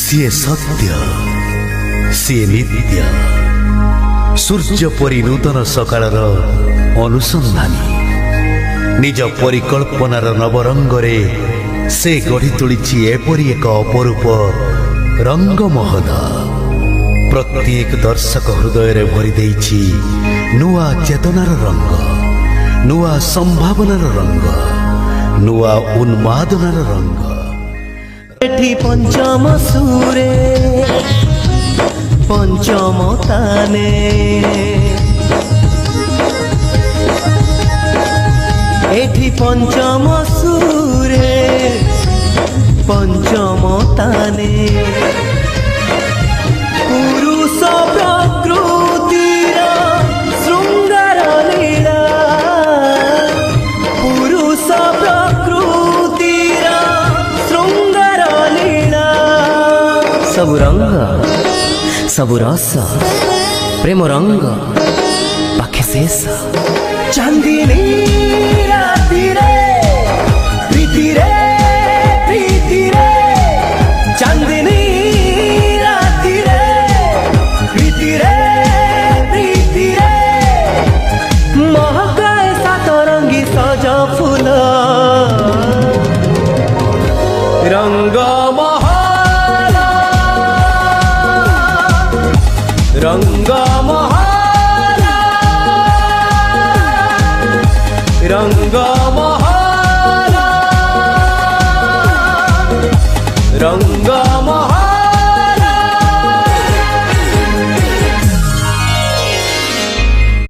ସିଏ ସତ୍ୟ, ସିଏ ନିତ୍ୟ, ସୂର୍ଯ୍ୟ ପରି ନୂତନ ସକାଳର ଅନୁସନ୍ଧାନୀ। ନିଜ ପରିକଳ୍ପନାର ନବରଙ୍ଗରେ ସେ ଗଢ଼ି ତୋଳିଛି ଏପରି ଏକ ଅପରୂପ ରଙ୍ଗମହଲ। ପ୍ରତ୍ୟେକ ଦର୍ଶକ ହୃଦୟରେ ଭରି ଦେଇଛି ନୂଆ ଚେତନାର ରଙ୍ଗ, ନୂଆ ସମ୍ଭାବନାର ରଙ୍ଗ, ନୂଆ ଉନ୍ମାଦନାର ରଙ୍ଗ। ଏଠି ପଞ୍ଚମ ସୁରେ ପଞ୍ଚମ ତାନେ, ଏଠି ପଞ୍ଚମ ସୁରେ ପଞ୍ଚମ ତାନେ। ପୁରୁଷ ପ୍ରକୃତିର ଶୃଙ୍ଗାର ଲୀଳା, ପୁରୁଷ ପ୍ରକୃତିର ଶୃଙ୍ଗାର ଲୀଳା। ସବୁ ରଙ୍ଗ, ସବୁ ରସ, ପ୍ରେମ ରଙ୍ଗ ପାଖେ ଶେଷ। ଚାନ୍ଦିନୀ ରାତିରେ ପ୍ରୀତିରେ ପ୍ରୀତିରେ, ଚାନ୍ଦିନୀ ରାତିରେ ପ୍ରୀତିରେ ପ୍ରୀତିରେ, ମହକାଏ ସାତରଙ୍ଗୀ ସଜ ଫୁଲ। ରଙ୍ଗମହଲ, ରଙ୍ଗମହଲ, ରଙ୍ଗମହଲ।